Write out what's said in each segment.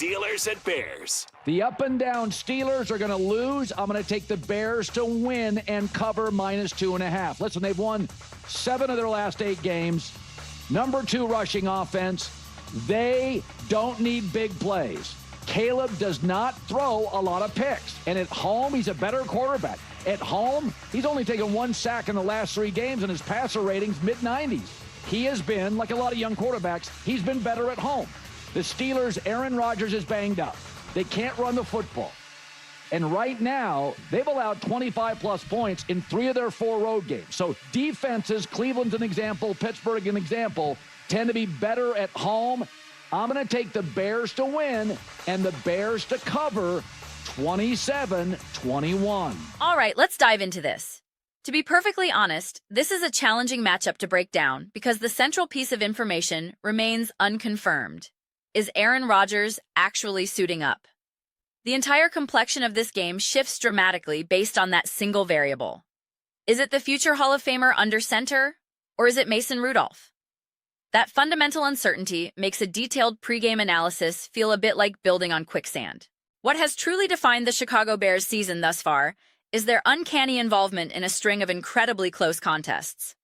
Steelers at Bears. The up and down Steelers are going to lose. I'm going to take the Bears to win and cover -2.5. Listen, they've won 7 of their last 8 games. Number 2 rushing offense. They don't need big plays. Caleb does not throw a lot of picks. And at home, he's a better quarterback. At home, he's only taken 1 sack in the last 3 games, and his passer rating's mid-90s. He has been, like a lot of young quarterbacks, he's been better at home. The Steelers, Aaron Rodgers is banged up. They can't run the football. And right now, they've allowed 25-plus points in 3 of their 4 road games. So defenses, Cleveland's an example, Pittsburgh an example, tend to be better at home. I'm going to take the Bears to win and the Bears to cover 27-21. All right, let's dive into this. To be perfectly honest, this is a challenging matchup to break down because the central piece of information remains unconfirmed. Is Aaron Rodgers actually suiting up? The entire complexion of this game shifts dramatically based on that single variable. Is it the future Hall of Famer under center, or is it Mason Rudolph? That fundamental uncertainty makes a detailed pregame analysis feel a bit like building on quicksand. What has truly defined the Chicago Bears season thus far is their uncanny involvement in a string of incredibly close contests.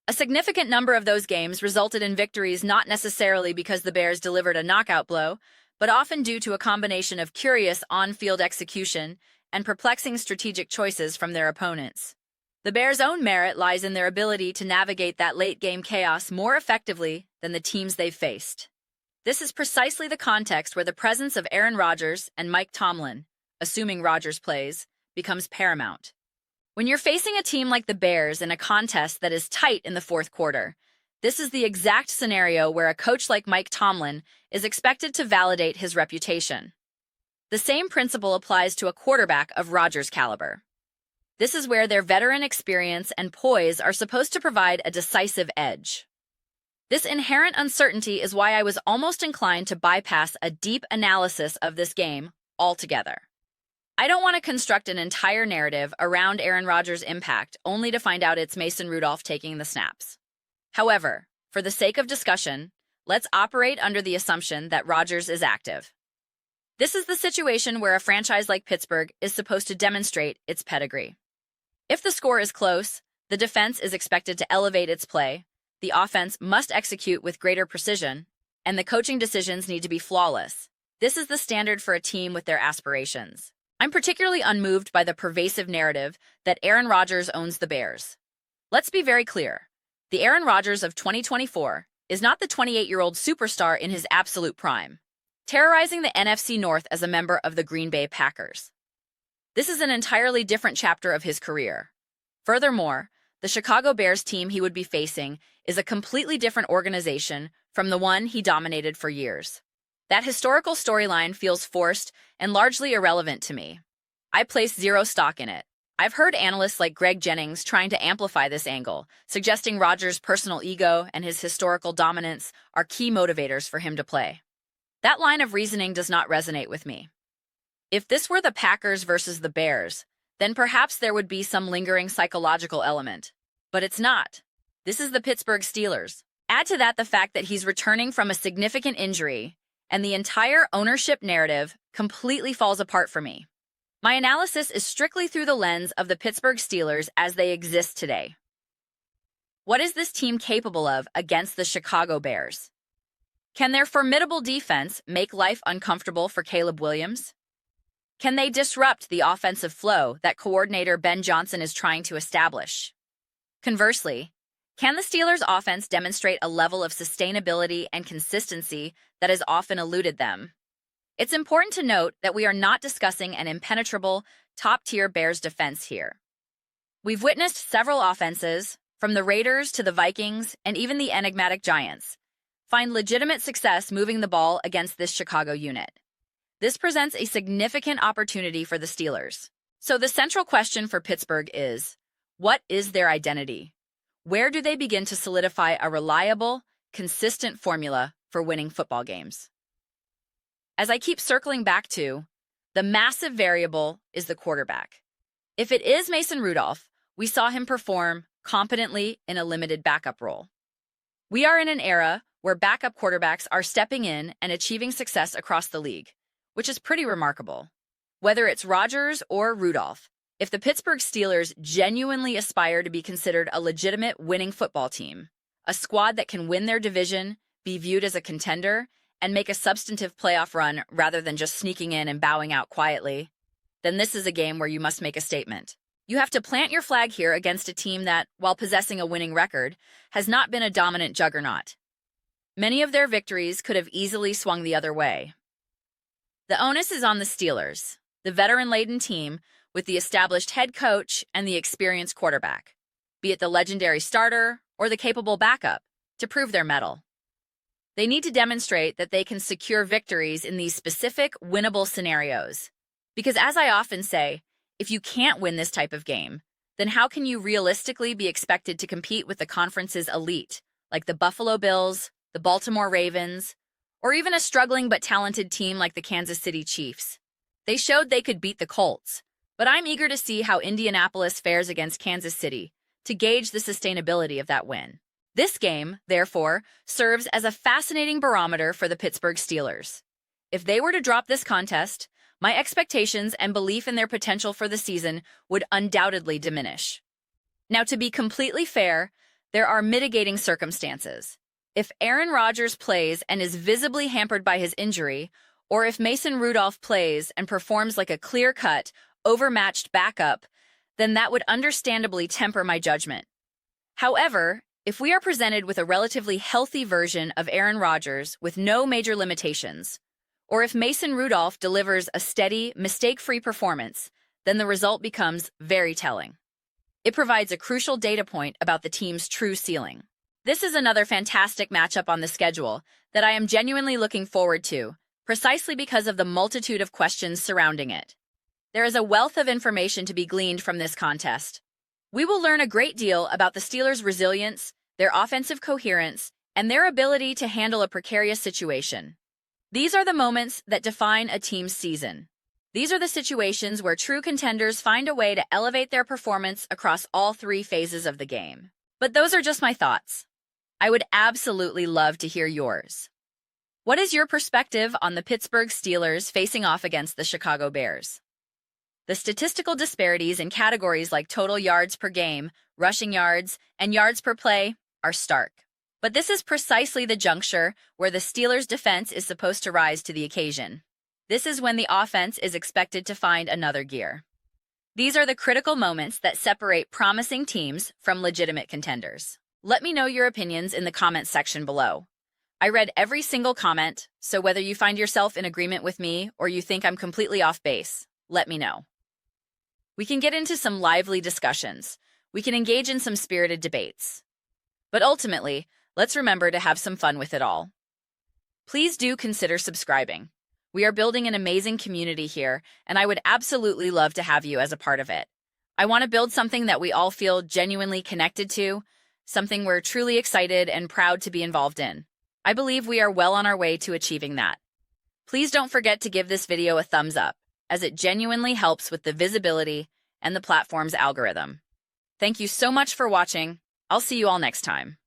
A significant number of those games resulted in victories not necessarily because the Bears delivered a knockout blow, but often due to a combination of curious on-field execution and perplexing strategic choices from their opponents. The Bears' own merit lies in their ability to navigate that late-game chaos more effectively than the teams they've faced. This is precisely the context where the presence of Aaron Rodgers and Mike Tomlin, assuming Rodgers plays, becomes paramount. When you're facing a team like the Bears in a contest that is tight in the fourth quarter, this is the exact scenario where a coach like Mike Tomlin is expected to validate his reputation. The same principle applies to a quarterback of Rodgers' caliber. This is where their veteran experience and poise are supposed to provide a decisive edge. This inherent uncertainty is why I was almost inclined to bypass a deep analysis of this game altogether. I don't want to construct an entire narrative around Aaron Rodgers' impact only to find out it's Mason Rudolph taking the snaps. However, for the sake of discussion, let's operate under the assumption that Rodgers is active. This is the situation where a franchise like Pittsburgh is supposed to demonstrate its pedigree. If the score is close, the defense is expected to elevate its play, the offense must execute with greater precision, and the coaching decisions need to be flawless. This is the standard for a team with their aspirations. I'm particularly unmoved by the pervasive narrative that Aaron Rodgers owns the Bears. Let's be very clear. The Aaron Rodgers of 2024 is not the 28-year-old superstar in his absolute prime, terrorizing the NFC North as a member of the Green Bay Packers. This is an entirely different chapter of his career. Furthermore, the Chicago Bears team he would be facing is a completely different organization from the one he dominated for years. That historical storyline feels forced and largely irrelevant to me. I place zero stock in it. I've heard analysts like Greg Jennings trying to amplify this angle, suggesting Rodgers' personal ego and his historical dominance are key motivators for him to play. That line of reasoning does not resonate with me. If this were the Packers versus the Bears, then perhaps there would be some lingering psychological element. But it's not. This is the Pittsburgh Steelers. Add to that the fact that he's returning from a significant injury, and the entire ownership narrative completely falls apart for me. My analysis is strictly through the lens of the Pittsburgh Steelers as they exist today. What is this team capable of against the Chicago Bears? Can their formidable defense make life uncomfortable for Caleb Williams? Can they disrupt the offensive flow that coordinator Ben Johnson is trying to establish? Conversely, can the Steelers' offense demonstrate a level of sustainability and consistency that has often eluded them? It's important to note that we are not discussing an impenetrable, top-tier Bears defense here. We've witnessed several offenses, from the Raiders to the Vikings and even the enigmatic Giants, find legitimate success moving the ball against this Chicago unit. This presents a significant opportunity for the Steelers. So the central question for Pittsburgh is, what is their identity? Where do they begin to solidify a reliable, consistent formula for winning football games? As I keep circling back to, the massive variable is the quarterback. If it is Mason Rudolph, we saw him perform competently in a limited backup role. We are in an era where backup quarterbacks are stepping in and achieving success across the league, which is pretty remarkable. Whether it's Rodgers or Rudolph, if the Pittsburgh Steelers genuinely aspire to be considered a legitimate winning football team, a squad that can win their division, be viewed as a contender, and make a substantive playoff run rather than just sneaking in and bowing out quietly, then this is a game where you must make a statement. You have to plant your flag here against a team that, while possessing a winning record, has not been a dominant juggernaut. Many of their victories could have easily swung the other way. The onus is on the Steelers, the veteran-laden team with the established head coach and the experienced quarterback, be it the legendary starter or the capable backup, to prove their mettle. They need to demonstrate that they can secure victories in these specific, winnable scenarios. Because as I often say, if you can't win this type of game, then how can you realistically be expected to compete with the conference's elite, like the Buffalo Bills, the Baltimore Ravens, or even a struggling but talented team like the Kansas City Chiefs? They showed they could beat the Colts, but I'm eager to see how Indianapolis fares against Kansas City to gauge the sustainability of that win. This game, therefore, serves as a fascinating barometer for the Pittsburgh Steelers. If they were to drop this contest, my expectations and belief in their potential for the season would undoubtedly diminish. Now, to be completely fair, there are mitigating circumstances. If Aaron Rodgers plays and is visibly hampered by his injury, or if Mason Rudolph plays and performs like a clear-cut, overmatched backup, then that would understandably temper my judgment. However, if we are presented with a relatively healthy version of Aaron Rodgers with no major limitations, or if Mason Rudolph delivers a steady, mistake-free performance, then the result becomes very telling. It provides a crucial data point about the team's true ceiling. This is another fantastic matchup on the schedule that I am genuinely looking forward to, precisely because of the multitude of questions surrounding it. There is a wealth of information to be gleaned from this contest. We will learn a great deal about the Steelers' resilience, their offensive coherence, and their ability to handle a precarious situation. These are the moments that define a team's season. These are the situations where true contenders find a way to elevate their performance across all three phases of the game. But those are just my thoughts. I would absolutely love to hear yours. What is your perspective on the Pittsburgh Steelers facing off against the Chicago Bears? The statistical disparities in categories like total yards per game, rushing yards, and yards per play are stark. But this is precisely the juncture where the Steelers' defense is supposed to rise to the occasion. This is when the offense is expected to find another gear. These are the critical moments that separate promising teams from legitimate contenders. Let me know your opinions in the comments section below. I read every single comment, so whether you find yourself in agreement with me or you think I'm completely off base, let me know. We can get into some lively discussions. We can engage in some spirited debates. But ultimately, let's remember to have some fun with it all. Please do consider subscribing. We are building an amazing community here, and I would absolutely love to have you as a part of it. I want to build something that we all feel genuinely connected to, something we're truly excited and proud to be involved in. I believe we are well on our way to achieving that. Please don't forget to give this video a thumbs up, as it genuinely helps with the visibility and the platform's algorithm. Thank you so much for watching. I'll see you all next time.